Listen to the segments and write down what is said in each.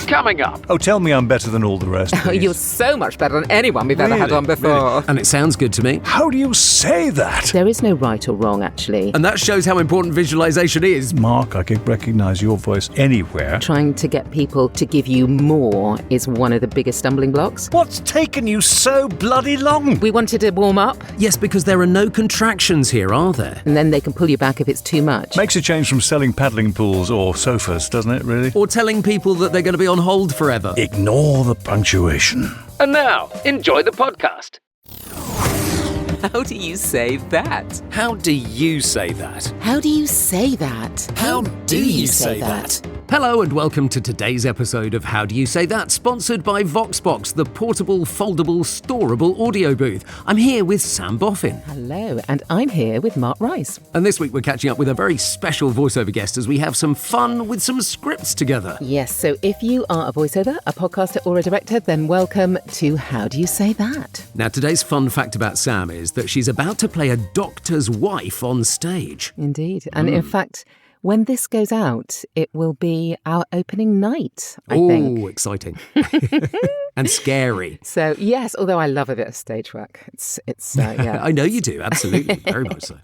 Coming up. Oh, tell me I'm better than all the rest, please. You're so much better than anyone we've ever had Really? on before. Really? And it sounds good to me. How do you say that? There is no right or wrong, actually. And that shows how important visualization is. Mark, I can recognise your voice anywhere. Trying to get people to give you more is one of the biggest stumbling blocks. What's taken you so bloody long? We wanted to warm up, Yes, because there are no contractions here, are there? and then they can pull you back if it's too much. Makes a change from selling paddling pools or sofas, doesn't it, really? Or telling people that they're going to be on hold forever. Ignore the punctuation. And now, enjoy the podcast. How do you say that? How do you say that? How do you say that? How do you say that? Hello and welcome to today's episode of How Do You Say That, sponsored by VoxBox, the portable, foldable, storable audio booth. I'm here with Sam Boffin. Hello, and I'm here with Mark Rice. And this week we're catching up with a very special voiceover guest as we have some fun with some scripts together. Yes, so if you are a voiceover, a podcaster or a director, then welcome to How Do You Say That? Now today's fun fact about Sam is that she's about to play a doctor's wife on stage. Indeed. And in fact, when this goes out, it will be our opening night, I think. Oh, exciting. And scary. So, yes, although I love a bit of stage work. It's yeah. I know you do, absolutely, very much so.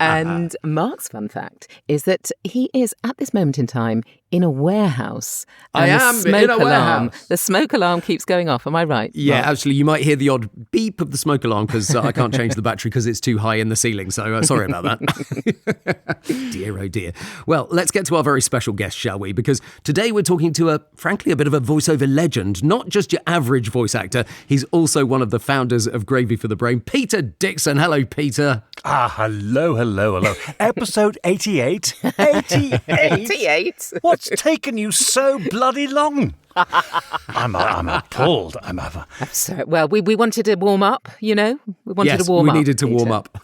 And Mark's fun fact is that he is, at this moment in time, in a warehouse. I And am in a warehouse. The smoke alarm keeps going off. Am I right? Yeah, Mark? actually, you might hear the odd beep of the smoke alarm because I can't change the battery because it's too high in the ceiling. So sorry about that. Dear, oh dear. Well, let's get to our very special guest, shall we? Because today we're talking to frankly, a bit of a voiceover legend, not just your average voice actor. He's also one of the founders of Gravy for the Brain, Peter Dickson. Hello, Peter. Hello. Episode 88? 88? 88. What's taken you so bloody long? I'm appalled. So, well, we wanted to warm up, you know? We wanted to warm up. we needed to Peter. warm up.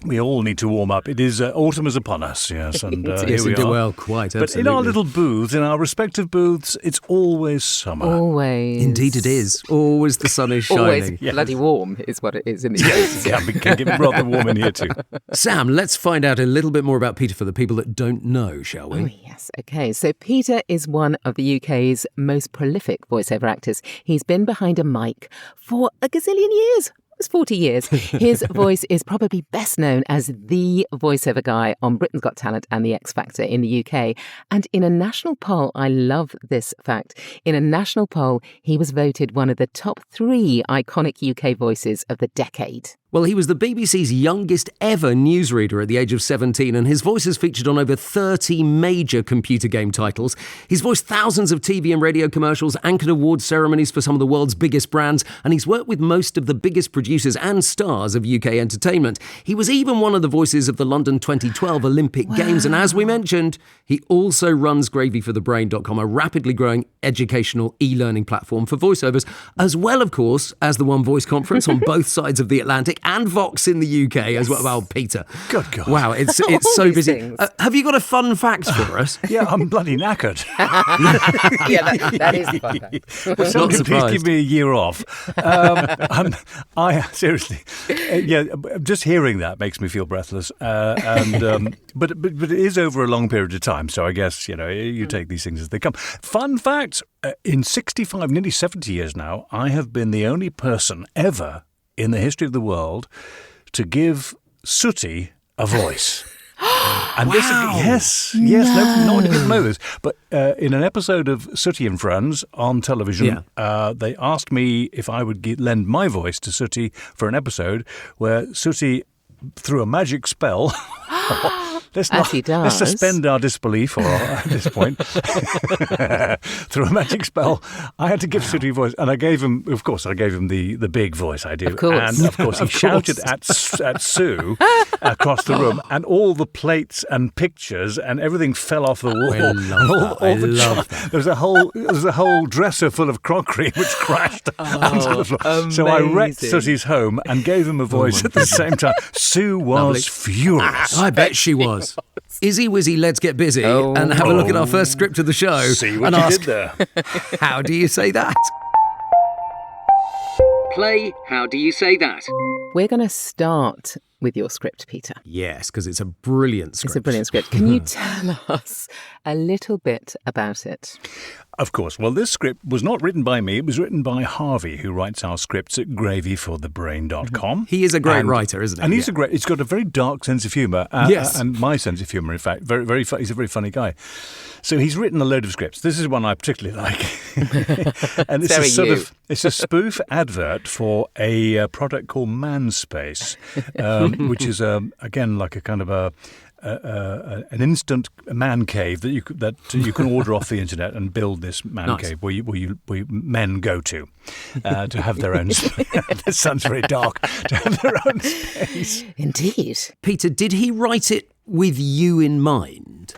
We all need to warm up. It is autumn is upon us, yes, and Yes, here we indeed. are. Well, quite, But absolutely. in our little booths, in our respective booths, it's always summer. Always. Indeed it is. Always the sun is shining. Always Yes. bloody warm is what it is in the US. Can get rather warm in here too. Sam, let's find out a little bit more about Peter for the people that don't know, shall we? Oh, yes. Okay. So Peter is one of the UK's most prolific voiceover actors. He's been behind a mic for a gazillion years. It's 40 years. His voice is probably best known as the voiceover guy on Britain's Got Talent and The X Factor in the UK. And in a national poll, I love this fact, in a national poll, he was voted one of the top 3 iconic UK voices of the decade. Well, he was the BBC's youngest ever newsreader at the age of 17, and his voice has featured on over 30 major computer game titles. He's voiced thousands of TV and radio commercials, anchored award ceremonies for some of the world's biggest brands, and he's worked with most of the biggest producers and stars of UK entertainment. He was even one of the voices of the London 2012 Olympic Games, and as we mentioned, he also runs gravyforthebrain.com, a rapidly growing educational e-learning platform for voiceovers, as well, of course, as the One Voice Conference on both sides of the Atlantic, and Vox in the UK as well. Well, Peter. Good God. Wow, it's so these busy. things. Have you got a fun fact for us? Yeah, I'm bloody knackered. Yeah, that is fun. Will someone Not please surprised. give me a year off? Seriously, just hearing that makes me feel breathless. But it is over a long period of time, so I guess you take these things as they come. Fun fact: in 65, nearly 70 years now, I have been the only person ever in the history of the world to give Sooty a voice. And this, yes, no one didn't know this. But in an episode of Sooty and Friends on television, they asked me if I would lend my voice to Sooty for an episode where Sooty, through a magic spell, let's suspend our disbelief at this point. Through a magic spell, I had to give Sooty a voice, and I gave him the big voice I do. Of course. And of course, he shouted at Sue across the room, and all the plates and pictures and everything fell off the wall. I love that. There was a whole dresser full of crockery which crashed onto the floor. amazing. So I wrecked Sooty's home and gave him a voice at the same time. Sue was furious. I bet she was. Izzy Wizzy, let's get busy and have a look at our first script of the show. See what and you ask, did there. how do you say that? Play How Do You Say That? We're going to start with your script, Peter. Yes, because it's a brilliant script. It's a brilliant script. Can you tell us a little bit about it? Of course. Well, this script was not written by me. It was written by Harvey, who writes our scripts at gravyforthebrain.com. He is a great writer, isn't he? And he's got a very dark sense of humour. Yes. And my sense of humour, in fact. He's a very funny guy. So he's written a load of scripts. This is one I particularly like. And it's a spoof advert for a product called Manspace, which is, again, like a kind of an instant man cave that you can order off the internet and build this man cave where men go to have their own space. This sounds very dark. To have their own space. Indeed. Peter, did he write it with you in mind?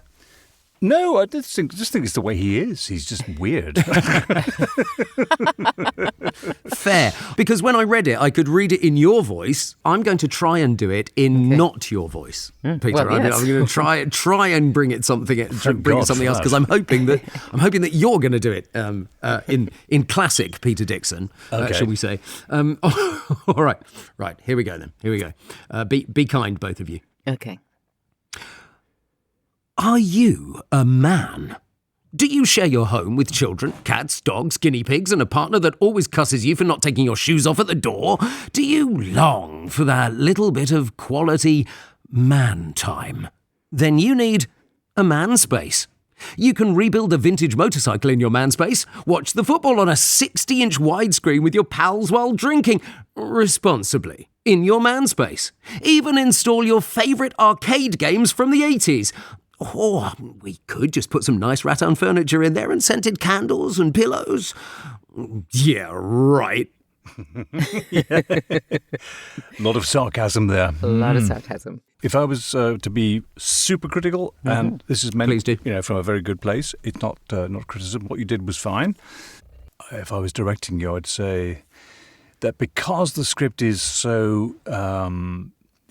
No, I just think it's the way he is. He's just weird. Fair. Because when I read it, I could read it in your voice. I'm going to try and do it in not your voice, Peter. Well, yes. I'm going to try and bring it something else because I'm hoping that you're going to do it in classic Peter Dickson, shall we say? All right. Here we go then. Here we go. Be kind, both of you. Okay. Are you a man? Do you share your home with children, cats, dogs, guinea pigs, and a partner that always cusses you for not taking your shoes off at the door? Do you long for that little bit of quality man time? Then you need a Manspace. You can rebuild a vintage motorcycle in your Manspace, watch the football on a 60-inch widescreen with your pals while drinking responsibly in your Manspace. Even install your favourite arcade games from the 80s. Or we could just put some nice rattan furniture in there and scented candles and pillows. Yeah, right. A lot of sarcasm there. A lot of sarcasm. If I was to be super critical, and this is meant, Please do. From a very good place, it's not criticism. What you did was fine. If I was directing you, I'd say that because the script is so,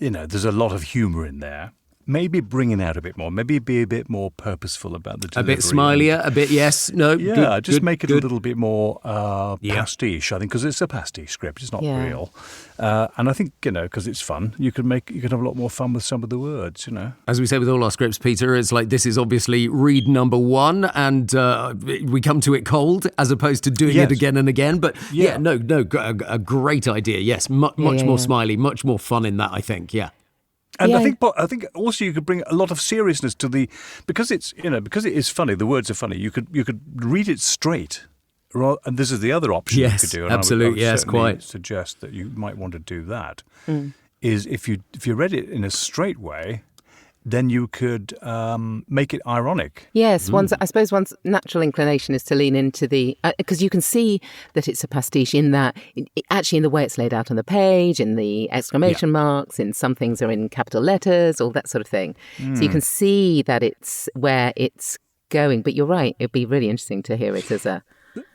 there's a lot of humour in there. Maybe bring it out a bit more. Maybe be a bit more purposeful about the delivery. A bit smilier, a bit yes, no. Yeah, make it good. a little bit more pastiche, I think, because it's a pastiche script. It's not real. And I think, because it's fun, you can have a lot more fun with some of the words, As we say with all our scripts, Peter, it's like this is obviously read number one and we come to it cold as opposed to doing it again and again. But a great idea. Yes, much more smiley, much more fun in that, I think, And I think also you could bring a lot of seriousness to because it is funny. The words are funny. You could read it straight, and this is the other option you could do. And absolutely, I would quite. suggest that you might want to do that. Is if you read it in a straight way, then you could make it ironic. Yes, I suppose one's natural inclination is to lean into because you can see that it's a pastiche in that, actually in the way it's laid out on the page, in the exclamation marks, in some things are in capital letters, all that sort of thing. So you can see that it's where it's going. But you're right, it'd be really interesting to hear it as a...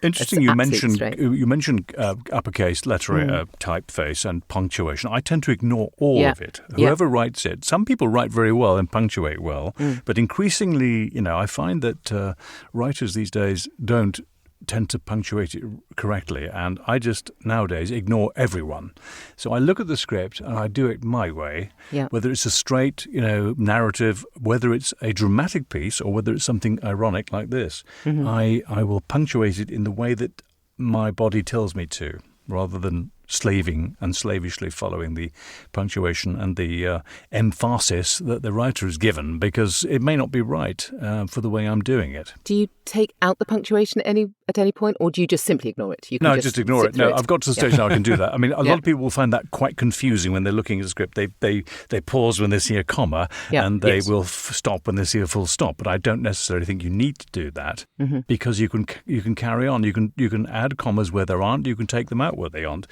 Interesting you mentioned uppercase letter typeface and punctuation. I tend to ignore all of it. Whoever writes it, some people write very well and punctuate well, but increasingly, I find that writers these days don't tend to punctuate it correctly, and I just nowadays ignore everyone. So I look at the script and I do it my way, whether it's a straight, narrative, whether it's a dramatic piece or whether it's something ironic like this. I will punctuate it in the way that my body tells me to, rather than slaving and slavishly following the punctuation and the emphasis that the writer has given, because it may not be right for the way I'm doing it. Do you take out the punctuation at any point, or do you just simply ignore it? No, I just ignore it. No, I've got to the stage now I can do that. I mean, a lot of people will find that quite confusing when they're looking at a script. They pause when they see a comma, and they will stop when they see a full stop. But I don't necessarily think you need to do that, because you can carry on. You can add commas where there aren't. You can take them out where they aren't.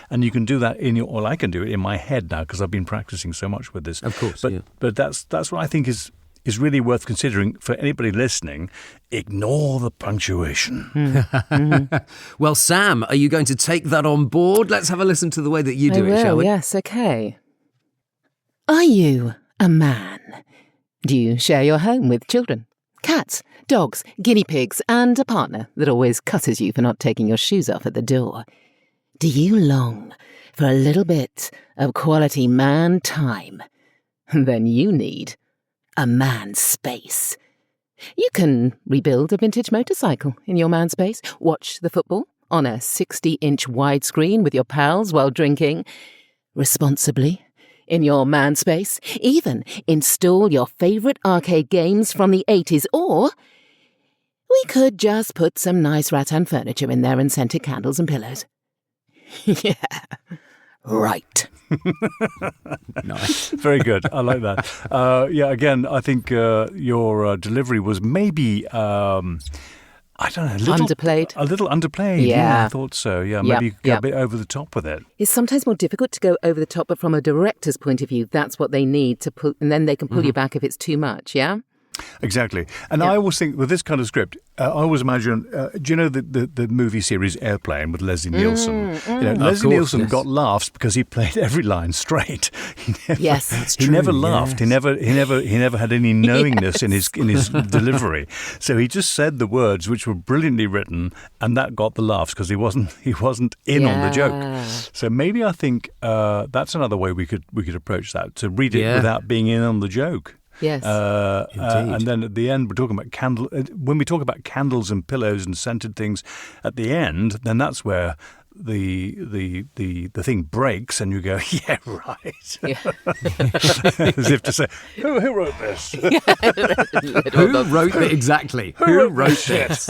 And you can do that I can do it in my head now because I've been practicing so much with this. Of course, but that's what I think is really worth considering for anybody listening. Ignore the punctuation. Well, Sam, are you going to take that on board? Let's have a listen to the way that you do it, shall we? Yes, okay. Are you a man? Do you share your home with children, cats, dogs, guinea pigs, and a partner that always cusses you for not taking your shoes off at the door? Do you long for a little bit of quality man time, then you need a Manspace. You can rebuild a vintage motorcycle in your Manspace, watch the football on a 60-inch widescreen with your pals while drinking responsibly in your Manspace, even install your favourite arcade games from the 80s, or we could just put some nice rattan furniture in there and scented candles and pillows. Yeah, right. Nice. Very good. I like that. Again, I think your delivery was maybe, I don't know, Underplayed. A little underplayed. Yeah. I thought so. Yeah, maybe you could go a bit over the top with it. It's sometimes more difficult to go over the top, but from a director's point of view, that's what they need to pull, and then they can pull you back if it's too much, yeah? Exactly. And I always think with this kind of script, I always imagine, do you know the movie series Airplane with Leslie Nielsen? Leslie Nielsen got laughs because he played every line straight. Yes, that's He true. never laughed. Yes. He never had any knowingness in his delivery. So he just said the words which were brilliantly written, and that got the laughs because he wasn't in on the joke. So maybe I think that's another way we could approach that, to read it without being in on the joke. Yes. And then at the end, we're talking about when we talk about candles and pillows and scented things at the end, then that's where the thing breaks and you go, yeah, right. Yeah. As if to say, who wrote this? Who wrote it exactly? Who wrote this?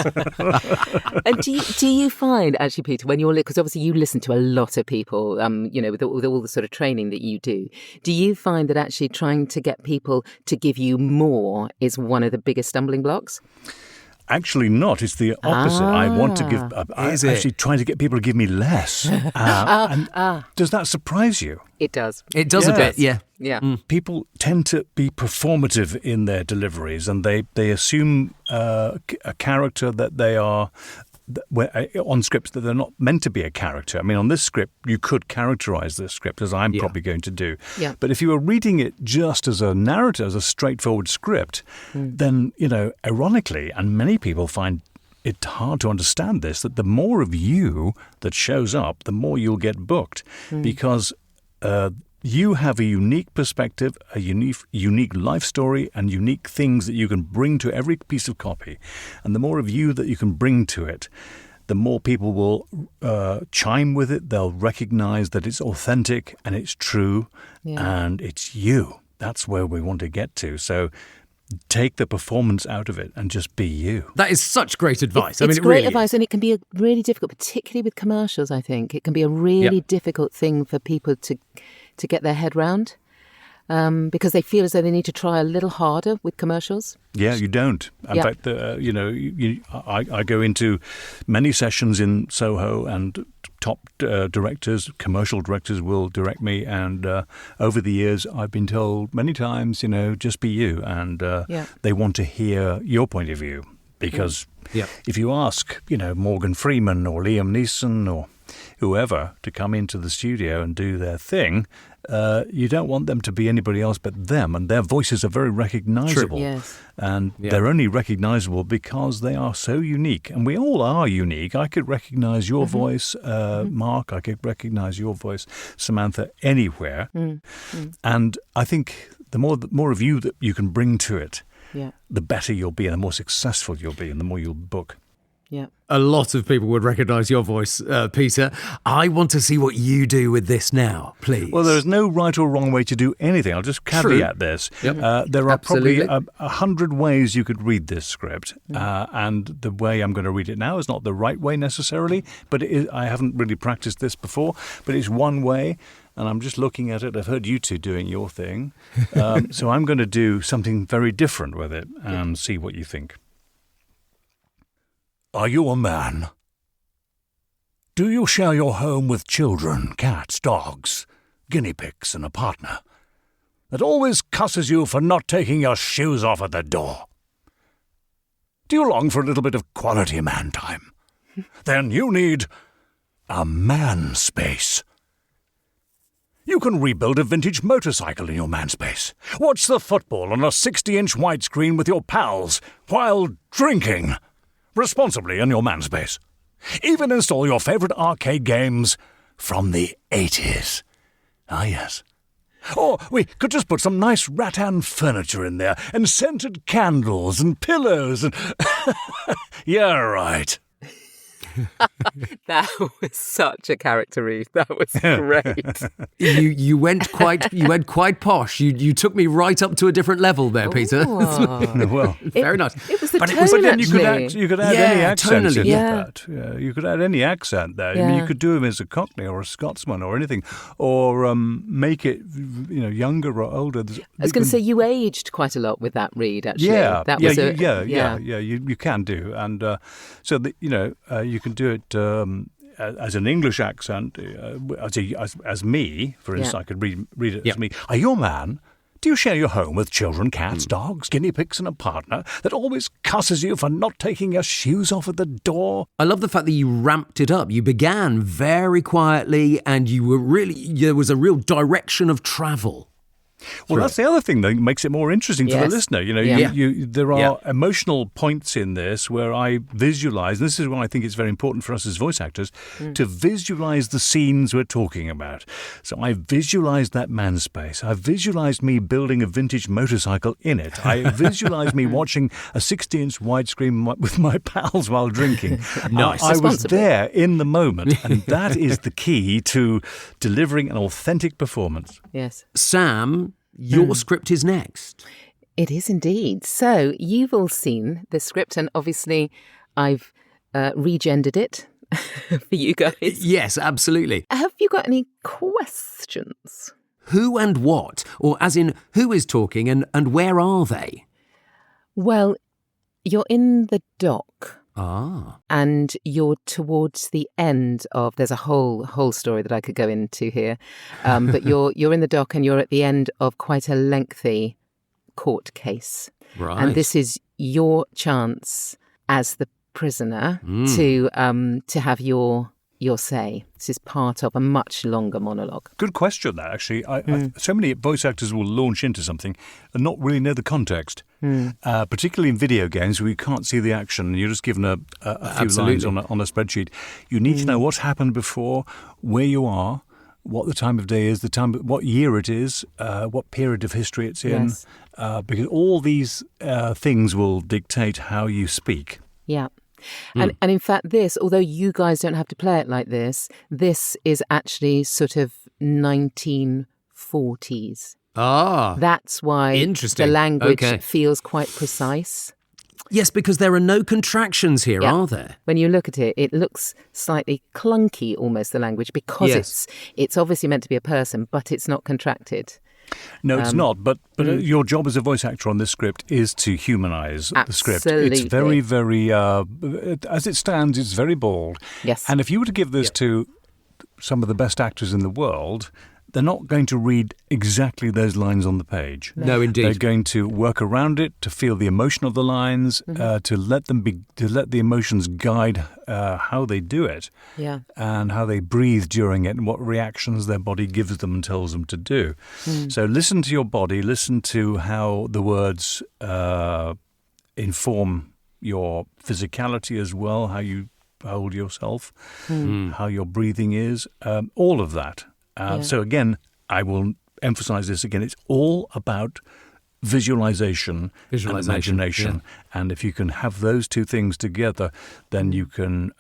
And do you find, actually, Peter, when you're, because obviously you listen to a lot of people, with all the sort of training that you do you find that actually trying to get people to give you more is one of the biggest stumbling blocks? Actually not. It's the opposite. I want to give... I'm actually trying to get people to give me less. Does that surprise you? It does. It does a bit, yeah. Yeah. People tend to be performative in their deliveries, and they assume a character that they are... on scripts that they're not meant to be a character. I mean, on this script, you could characterize this script, as I'm probably going to do. Yeah. But if you were reading it just as a narrative, as a straightforward script, then, ironically, and many people find it hard to understand this, that the more of you that shows up, the more you'll get booked. Because you have a unique perspective, a unique life story, and unique things that you can bring to every piece of copy. And the more of you that you can bring to it, the more people will chime with it. They'll recognize that it's authentic and it's true and it's you. That's where we want to get to. So take the performance out of it and just be you. That is such great advice. It's great advice, and it can be really difficult, particularly with commercials, I think. It can be a really difficult thing for people to get their head round, because they feel as though they need to try a little harder with commercials. Yeah, you don't. In fact, I go into many sessions in Soho, and top directors, commercial directors will direct me. And over the years, I've been told many times, just be you. And they want to hear your point of view. Because if you ask, Morgan Freeman or Liam Neeson or whoever to come into the studio and do their thing, you don't want them to be anybody else but them, and their voices are very recognizable. True. Yes. And they're only recognizable because they are so unique, and we all are unique. I could recognize your voice, Mark. I could recognize your voice, Samantha, anywhere. And I think the more of you that you can bring to it, the better you'll be, and the more successful you'll be, and the more you'll book. Yeah. A lot of people would recognise your voice, Peter. I want to see what you do with this now, please. Well, there is no right or wrong way to do anything. I'll just caveat this. Yep. There are probably 100 ways you could read this script, and the way I'm going to read it now is not the right way necessarily, but I haven't really practiced this before, but it's one way, and I'm just looking at it. I've heard you two doing your thing, so I'm going to do something very different with it and see what you think. Are you a man? Do you share your home with children, cats, dogs, guinea pigs, and a partner that always cusses you for not taking your shoes off at the door? Do you long for a little bit of quality man time? Then you need a Manspace. You can rebuild a vintage motorcycle in your Manspace. Watch the football on a 60-inch widescreen with your pals while drinking responsibly in your Manspace. Even install your favorite arcade games from the 80s. Ah, yes. Or we could just put some nice rattan furniture in there and scented candles and pillows and... Yeah, right. That was such a character, Ruth. That was great. You went quite posh. You took me right up to a different level there, Peter. Well, very nice. It was the tone, but then actually. you could add any accent tonally. into Yeah. that. Yeah, you could add any accent there. I mean, Yeah. you could do him as a Cockney or a Scotsman or anything, or make it younger or older. I was going to say you aged quite a lot with that read. Actually, Yeah, that yeah, was you can do, and so that you can do it as an English accent, as me, for instance. Yeah. I could read it as me. Are you a man? Do you share your home with children, cats, dogs, guinea pigs, and a partner that always cusses you for not taking your shoes off at the door? I love the fact that you ramped it up. You began very quietly, and there was a real direction of travel. Well, that's the other thing that makes it more interesting to the Yes. listener. There are emotional points in this where I visualize. This is why I think it's very important for us as voice actors to visualize the scenes we're talking about. So I visualized that Manspace. I visualized me building a vintage motorcycle in it. I visualized me watching a 60-inch widescreen with my pals while drinking. Nice. I was Responsibly. there in the moment, and that is the key to delivering an authentic performance. Yes. Sam, your script is next. It is indeed. So you've all seen the script, and obviously I've regendered it for you guys. Yes, absolutely. Have you got any questions? Who and what? Or as in, who is talking and where are they? Well, you're in the dock. Ah. And you're towards the end of. There's a whole story that I could go into here, but you're in the dock and you're at the end of quite a lengthy court case, Right. and this is your chance as the prisoner to have your say. This is part of a much longer monologue. Good question, that, actually. So many voice actors will launch into something and not really know the context, particularly in video games where you can't see the action and you're just given a few lines on a spreadsheet. You need to know what's happened before, where you are, what the time of day is, what year it is, what period of history it's in, Yes. because all these things will dictate how you speak. Yeah. And in fact, although you guys don't have to play it like this is actually sort of 1940s. Ah. That's why Interesting. the language Okay. feels quite precise. Yes, because there are no contractions here, Yeah. are there? When you look at it, it looks slightly clunky, almost, the language, because Yes. it's obviously meant to be a person, but it's not contracted. No, it's not. But your job as a voice actor on this script is to humanize the script. It's Absolutely. very, very, as it stands, it's very bold. Yes. And if you were to give this to some of the best actors in the world, they're not going to read exactly those lines on the page. No, indeed. They're going to work around it to feel the emotion of the lines, to let the emotions guide how they do it, Yeah. and how they breathe during it, and what reactions their body gives them and tells them to do. So listen to your body, listen to how the words inform your physicality as well, how you hold yourself, how your breathing is, all of that. So again, I will emphasize this again. It's all about visualization and imagination. And if you can have those two things together, then you can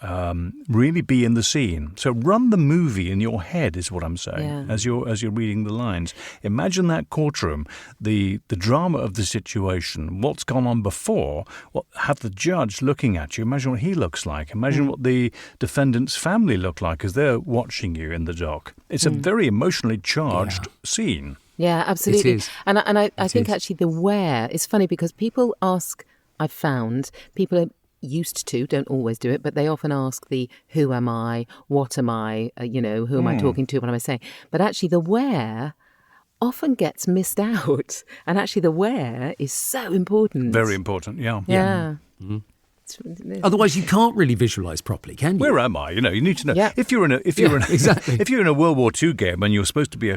really be in the scene. So run the movie in your head is what I'm saying, as you're reading the lines. Imagine that courtroom, the drama of the situation, what's gone on before, have the judge looking at you. Imagine what he looks like. Imagine what the defendant's family look like as they're watching you in the dock. It's a very emotionally charged scene. Yeah, absolutely. It is. And I think actually the where is funny because people ask, I've found, people are used to, don't always do it, but they often ask the who am I, what am I, who am I talking to, what am I saying? But actually the where often gets missed out. And actually the where is so important. Very important, yeah. Yeah. Otherwise, you can't really visualise properly, can you? Where am I? You need to know. Yeah. If you're in a World War II game and you're supposed to be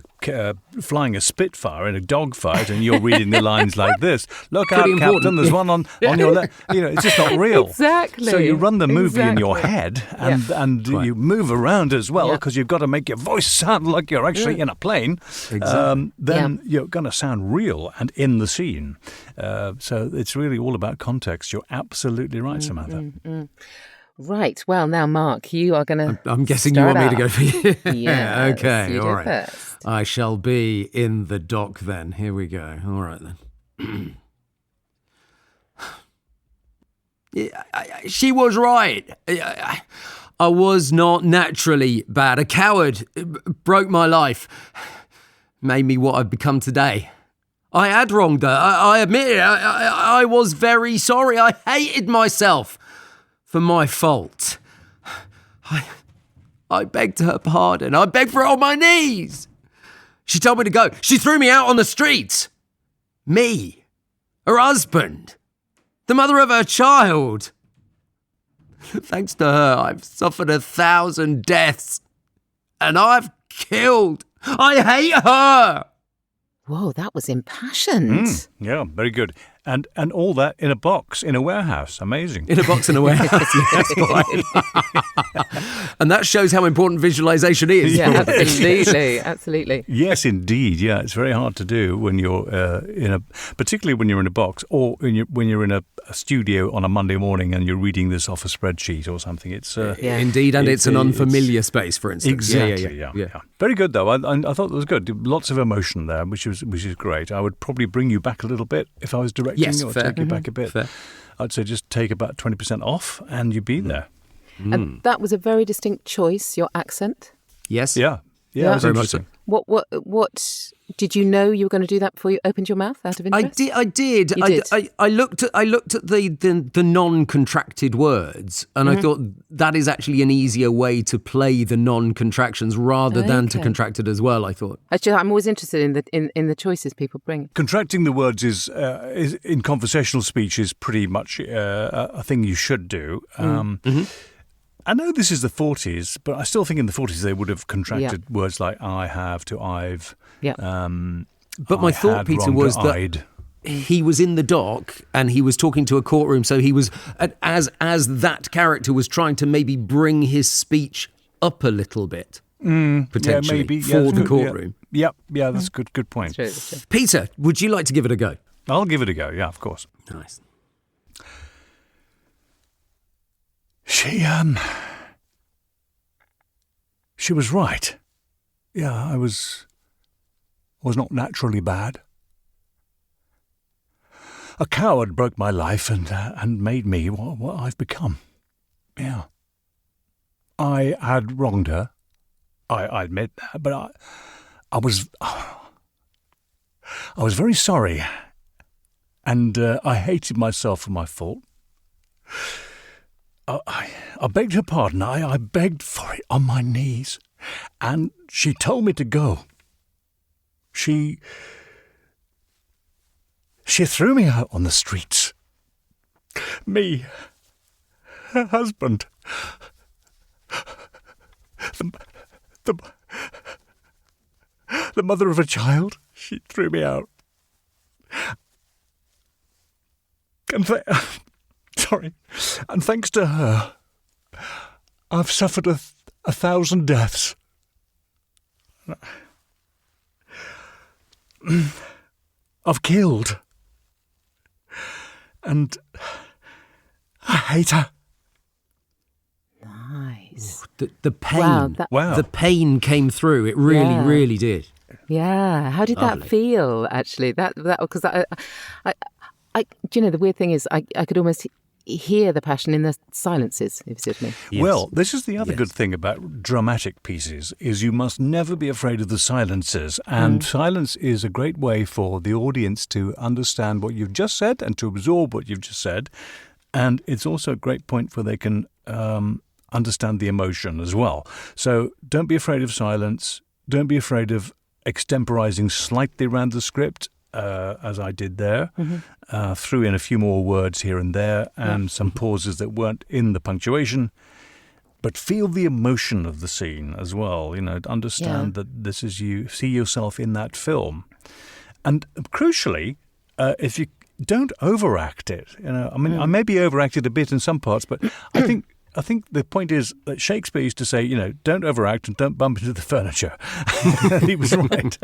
flying a Spitfire in a dogfight, and you're reading the lines like this, look out, Pretty important. Captain, there's one on your left. It's just not real. Exactly. So you run the movie in your head, and you move around as well, because you've got to make your voice sound like you're actually in a plane. Exactly. Then you're going to sound real and in the scene. So it's really all about context. You're absolutely right, Samantha. Right. Well, now, Mark, you are going to. I'm guessing you want me to go for you. Yeah. Okay. All right. First. I shall be in the dock then. Here we go. All right then. She was right. I was not naturally bad. A coward broke my life, made me what I've become today. I had wronged her. I admit it. I was very sorry. I hated myself for my fault. I begged her pardon. I begged for it on my knees. She told me to go. She threw me out on the streets. Me, her husband, the mother of her child. Thanks to her, I've suffered 1,000 deaths. And I've killed. I hate her. Whoa, that was impassioned. Yeah, very good. And all that in a box, in a warehouse. Amazing. In a box in a warehouse, yes, quite. And that shows how important visualisation is. Yeah, absolutely. Yes, indeed. Yeah, it's very hard to do when you're particularly when you're in a box, or when you're in a studio on a Monday morning and you're reading this off a spreadsheet or something. It's indeed, and it's an unfamiliar space, for instance. Exactly. Yeah. Very good though. I thought it was good. Lots of emotion there, which is great. I would probably bring you back a little bit if I was directing. Yes, or fair. take you back a bit. Fair. I'd say just take about 20% off and you'd be there. And that was a very distinct choice, your accent. Yes. Yeah, it was very much so. interesting. What did you know you were going to do that before you opened your mouth out of interest? I did. You did. I looked at the non-contracted words, and I thought that is actually an easier way to play the non-contractions rather than to contracted as well. I thought. Actually, I'm always interested in the choices people bring. Contracting the words is in conversational speech is pretty much a thing you should do. I know this is the 40s, but I still think in the 40s they would have contracted words like I have to I've. Yeah. But my thought, Peter, was that he was in the dock and he was talking to a courtroom, so he was, as that character was trying to maybe bring his speech up a little bit, potentially, for the courtroom. Yeah, that's a good point. That's true. Peter, would you like to give it a go? I'll give it a go, yeah, of course. Nice. She was right. Yeah, I was not naturally bad. A coward broke my life and made me what I've become. Yeah. I had wronged her. I admit that, but I was very sorry, and I hated myself for my fault. I begged her pardon. I begged for it on my knees, and she told me to go. She threw me out on the streets. Me, her husband, the mother of a child. She threw me out. And and thanks to her, I've suffered 1,000 deaths. I've killed. And I hate her. Nice. The pain. Wow. The pain came through. It really did. Yeah. How did that feel, actually? That because I do you know, the weird thing is I could almost hear the passion in the silences, if you see what I mean. Yes. Well, this is the other good thing about dramatic pieces, is you must never be afraid of the silences. And silence is a great way for the audience to understand what you've just said and to absorb what you've just said. And it's also a great point where they can understand the emotion as well. So don't be afraid of silence. Don't be afraid of extemporizing slightly around the script. as I did there, threw in a few more words here and there, and some pauses that weren't in the punctuation. But feel the emotion of the scene as well. Understand that this is you. See yourself in that film, and crucially, if you don't overact it. I maybe overacted a bit in some parts, but I think the point is that Shakespeare used to say, don't overact and don't bump into the furniture. He was right.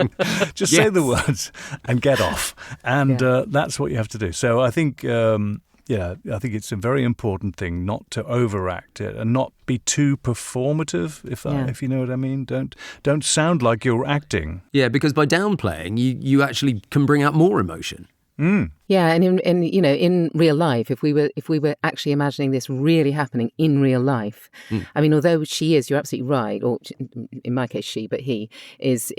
Just say the words and get off, and that's what you have to do. So I think. I think it's a very important thing not to overact it and not be too performative, if you know what I mean. Don't sound like you're acting. Yeah, because by downplaying, you actually can bring out more emotion. Yeah, and in real life, if we were actually imagining this really happening in real life, I mean, although you're absolutely right, or in my case but he this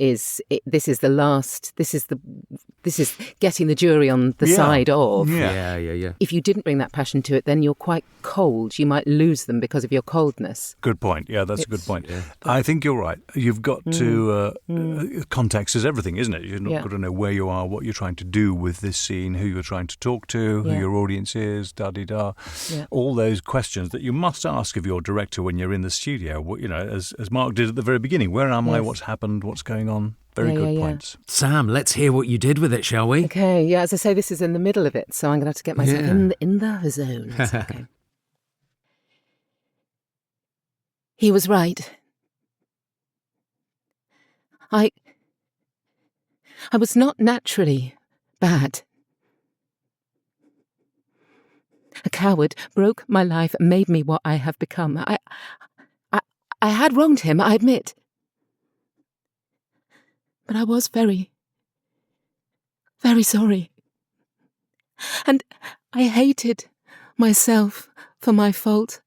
is getting the jury on the side of. Yeah. If you didn't bring that passion to it, then you're quite cold. You might lose them because of your coldness. Good point. Yeah, that's a good point. Yeah. I think you're right. You've got to context is everything, isn't it? You've got to know where you are, what you're trying to do with this scene, who you're trying to talk to, who your audience is, da-di-da. Yeah. All those questions that you must ask of your director when you're in the studio, as Mark did at the very beginning. Where am I? What's happened? What's going on? Very good points. Sam, let's hear what you did with it, shall we? Okay, yeah, as I say, this is in the middle of it, so I'm going to have to get myself in the zone. Okay. He was right. I was not naturally bad. A coward broke my life and made me what I have become. I had wronged him, I admit. But I was very, very sorry. And I hated myself for my fault.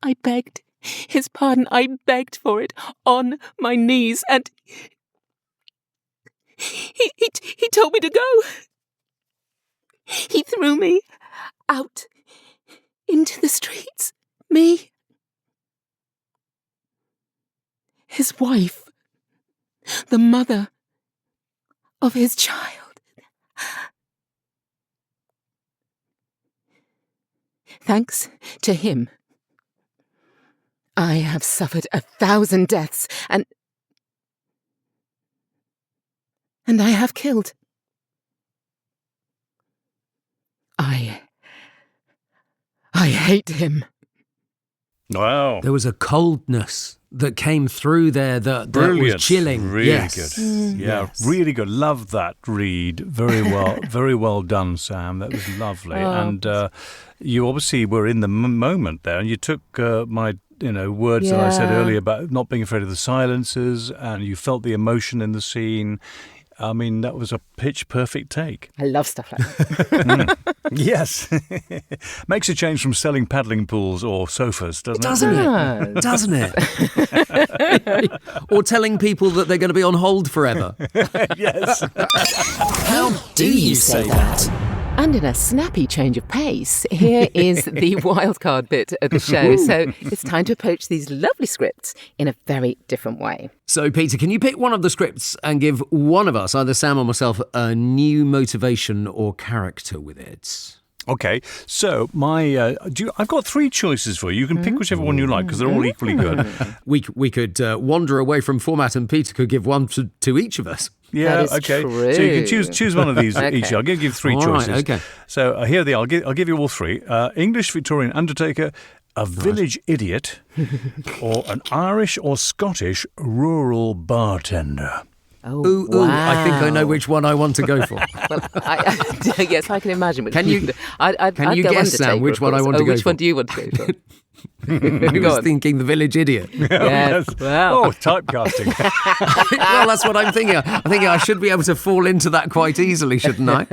I begged his pardon. I begged for it on my knees, and he told me to go. He threw me out into the streets. Me, his wife, the mother of his child. Thanks to him, I have suffered 1,000 deaths, and I have killed. I hate him. Wow. There was a coldness that came through there that was chilling. Really good. Really good. Love that read. Very well, very well done, Sam. That was lovely. And you obviously were in the moment there, and you took my words that I said earlier about not being afraid of the silences, and you felt the emotion in the scene. I mean, that was a pitch-perfect take. I love stuff like that. Yes. Makes a change from selling paddling pools or sofas, doesn't it? Doesn't it? Or telling people that they're going to be on hold forever. Yes. How do you say that? And in a snappy change of pace, here is the wildcard bit of the show. So it's time to approach these lovely scripts in a very different way. So, Peter, can you pick one of the scripts and give one of us, either Sam or myself, a new motivation or character with it? Okay, so I've got 3 choices for you. You can pick whichever one you like because they're all equally good. We could wander away from format, and Peter could give one to each of us. Yeah, okay. True. So you can choose one of these each. I'll give you 3 choices. Right, okay. So here they are. I'll give you all 3. English Victorian undertaker, a village idiot, or an Irish or Scottish rural bartender. Oh, wow. I think I know which one I want to go for. Well, yes, I can imagine which Can you guess, Sam, which one I want to go for? Which one do you want to go for? I was thinking the village idiot. Yes. Wow. Oh, typecasting. Well, that's what I'm thinking. I'm thinking I should be able to fall into that quite easily, shouldn't I?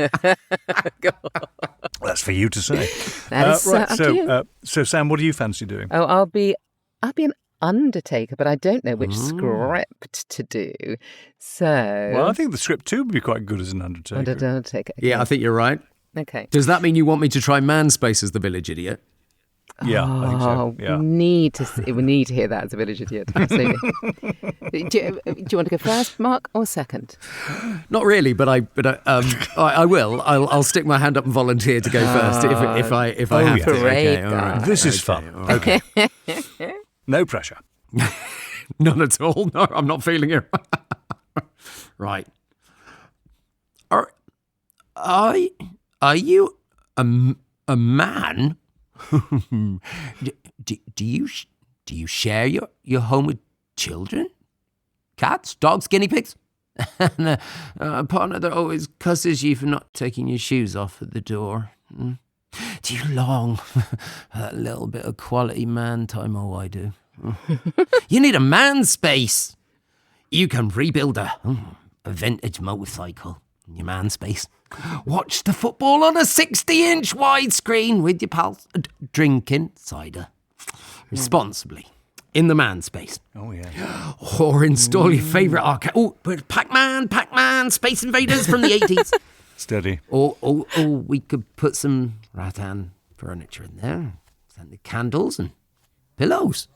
That's for you to say. That is right. up to you. So, Sam, what do you fancy doing? Oh, I'll be an undertaker, but I don't know which script to do. So, Well, I think the script too would be quite good as an undertaker. Undertaker. Okay. Yeah, I think you're right. Okay. Does that mean you want me to try Manspace as the village idiot? Yeah, I think so. Yeah. We need to hear that as a village idiot. Absolutely. do you want to go first, Mark, or second? Not really, but I will. I'll stick my hand up and volunteer to go first if I have to. Great. Okay, all right. This is fun. Okay. No pressure. None at all. No, I'm not feeling it. Right. Are you a man? do you share your home with children? Cats, dogs, guinea pigs? And a partner that always cusses you for not taking your shoes off at the door? Do you long for that little bit of quality man time? Oh, I do. You need a Manspace. You can rebuild a vintage motorcycle in your Manspace. Watch the football on a 60-inch widescreen with your pals, drinking cider responsibly in the Manspace. Oh, yeah. Or install your favourite arcade. Oh, but Pac-Man, Space Invaders from the 80s. Steady. Or we could put some rattan furniture in there, scented candles and pillows.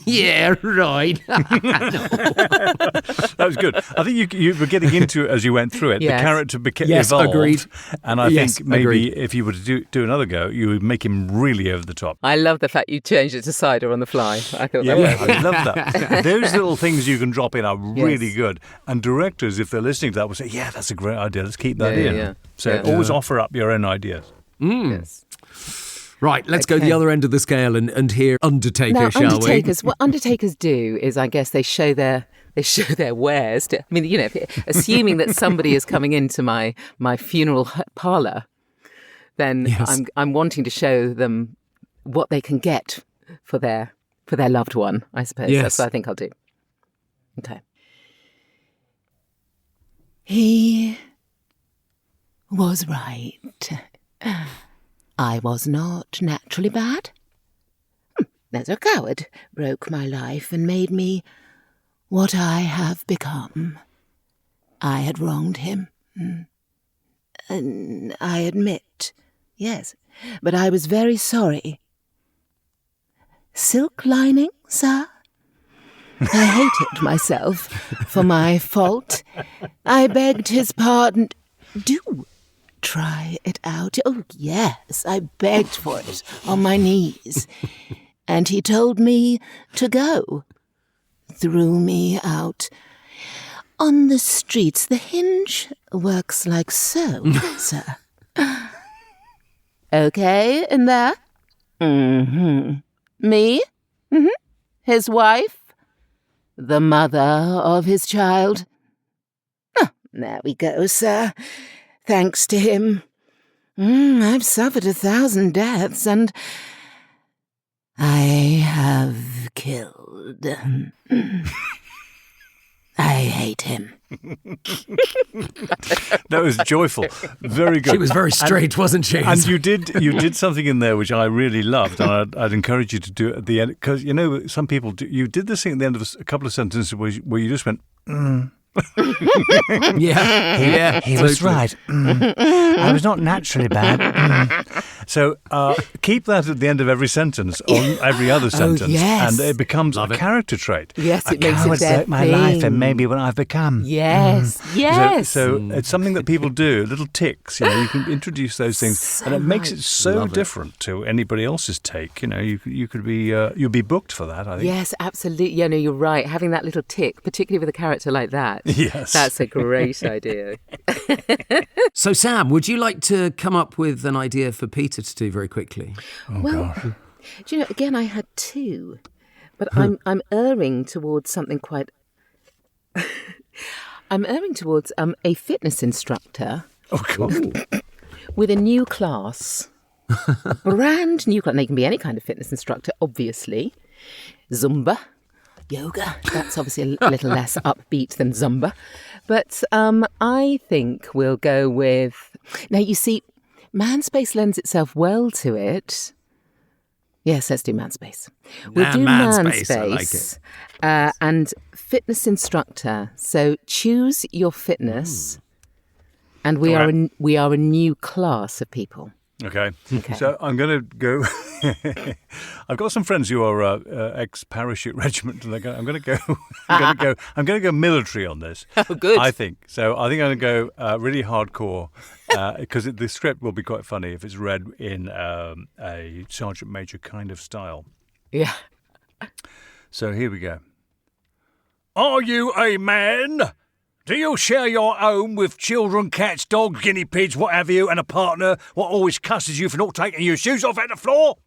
Yeah, right. That was good. I think you were getting into it as you went through it. Yes. The character Yes, evolved. agreed. And I Yes, think maybe agreed. if you were to do another go, you would make him really over the top. I love the fact you changed it to cider on the fly. I thought Yeah, that was I love that. Those little things you can drop in are really Yes. good. And directors, if they're listening to that, will say, yeah, that's a great idea. Let's keep that Yeah, in. yeah. So Yeah. always offer up your own ideas. yes. Right, let's go Okay. the other end of the scale and hear Undertaker, Now, shall undertakers, what undertakers do is, I guess, they show their wares. I mean, assuming that somebody is coming into my funeral parlour, then Yes. I'm wanting to show them what they can get for their loved one. I suppose Yes. that's what I think I'll do. Okay. He was right. I was not naturally bad. There's a coward broke my life and made me what I have become. I had wronged him. And I admit, yes, but I was very sorry. Silk lining, sir? I hated myself for my fault. I begged his pardon. Do try it out. Oh, yes, I begged for it on my knees. And he told me to go. Threw me out on the streets. The hinge works like so, sir. Okay, in there? Mm-hmm. Me? Mm-hmm. His wife? The mother of his child? Oh, there we go, sir. Thanks to him. I've suffered 1,000 deaths, and I have killed. I hate him. That was joyful. Very good. She was very straight, wasn't she? And you did something in there which I really loved, and I'd encourage you to do it at the end, because some people do. You did this thing at the end of a couple of sentences where you just went. Yeah. He was right. I was not naturally bad. So keep that at the end of every sentence, on every other sentence, yes. and it becomes Love a it. character trait. Yes, it makes coward it their broke my life thing. and maybe what I've become. Yes, yes. So it's something that people do, little ticks. You can introduce those things, So and it makes it right. so Love it. different to anybody else's take. You could be you'd be booked for that. I think. Yes, absolutely. Yeah, no, you're right. Having that little tick, particularly with a character like that. Yes. That's a great idea. So, Sam, would you like to come up with an idea for Peter to do very quickly? Well, do you know, again, I had two, but I'm erring towards something quite... I'm erring towards a fitness instructor Oh God. with a new class. Brand new class. They can be any kind of fitness instructor, obviously. Zumba, yoga. That's obviously a little less upbeat than Zumba. But I think we'll go with... Now, you see, Manspace lends itself well to it. Yes, let's do Manspace. We'll do Manspace, I like it. And fitness instructor. So choose your fitness, and we are a new class of people. Okay. So I'm going to go I've got some friends who are ex-parachute regiment, and I'm going to go military on this. Oh, good. I think so. I think I'm going to go really hardcore because the script will be quite funny if it's read in a sergeant major kind of style. Yeah. So here we go. Are you a man? Do you share your home with children, cats, dogs, guinea pigs, what have you, and a partner what always cusses you for not taking your shoes off at the floor?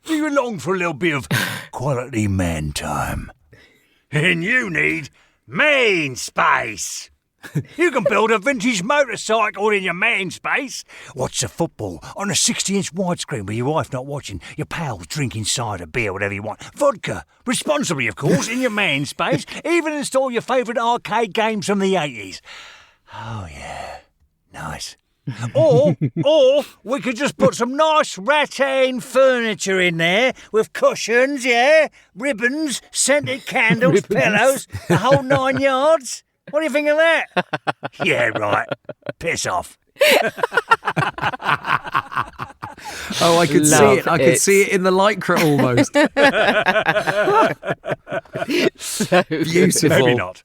Do you long for a little bit of quality man time? Then you need Manspace. You can build a vintage motorcycle in your Manspace. Watch the football on a 60-inch widescreen with your wife not watching, your pals drinking cider, beer, whatever you want. Vodka, responsibly, of course, in your Manspace. Even install your favourite arcade games from the 80s. Oh, yeah. Nice. Or we could just put some nice rattan furniture in there with cushions, yeah, ribbons, scented candles, pillows, the whole 9 yards. What do you think of that? Yeah, right. Piss off. Oh, I could see it. I could see it in the lycra almost. So Beautiful. Maybe not.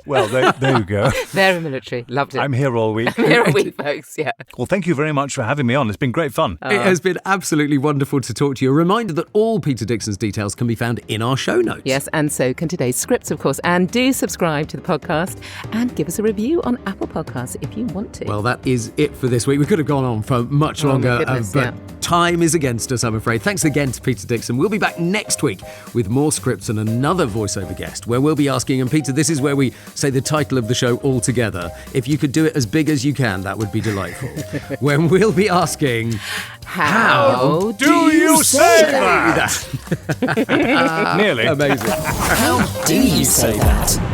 Well, there you go. Very military. Loved it. I'm here all week. Here are we, folks. Yeah. Well, thank you very much for having me on. It's been great fun. It has been absolutely wonderful to talk to you. A reminder that all Peter Dickson's details can be found in our show notes. Yes, and so can today's scripts, of course. And do subscribe to the podcast and give us a review on Apple Podcasts if you want to. Well, that is it for this week. We could have gone on for much longer, but time is against us, I'm afraid. Thanks again to Peter Dickson. We'll be back next week with more scripts and another voiceover guest where we'll be asking, and Peter, this is where we say the title of the show all together. If you could do it as big as you can, that would be delightful. When we'll be asking, How do you say that? Nearly. Amazing. How do you say that?